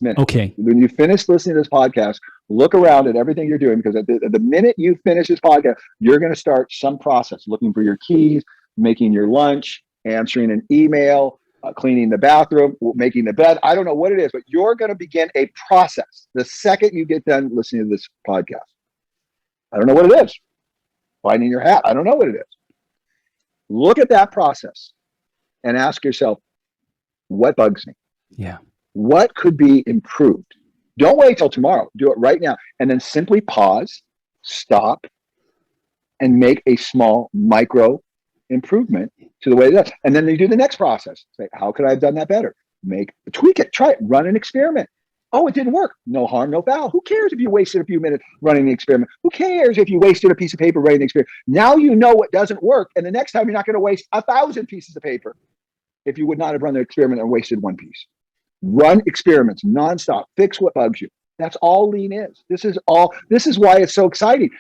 minute. Okay. When you finish listening to this podcast, look around at everything you're doing, because at the minute you finish this podcast, you're going to start some process, looking for your keys, making your lunch, answering an email, cleaning the bathroom, making the bed. I don't know what it is, but you're going to begin a process the second you get done listening to this podcast. I don't know what it is. Finding your hat. I don't know what it is. Look at that process and ask yourself, what bugs me? Yeah. What could be improved? Don't wait till tomorrow. Do it right now. And then simply pause, stop, and make a small micro improvement to the way it does. And then you do the next process. Say, how could I have done that better? Tweak it, try it, run an experiment. Oh, it didn't work. No harm, no foul. Who cares if you wasted a few minutes running the experiment? Who cares if you wasted a piece of paper running the experiment? Now you know what doesn't work. And the next time you're not going to waste 1,000 pieces of paper if you would not have run the experiment and wasted one piece. Run experiments nonstop. Fix what bugs you. That's all lean is. This is why it's so exciting.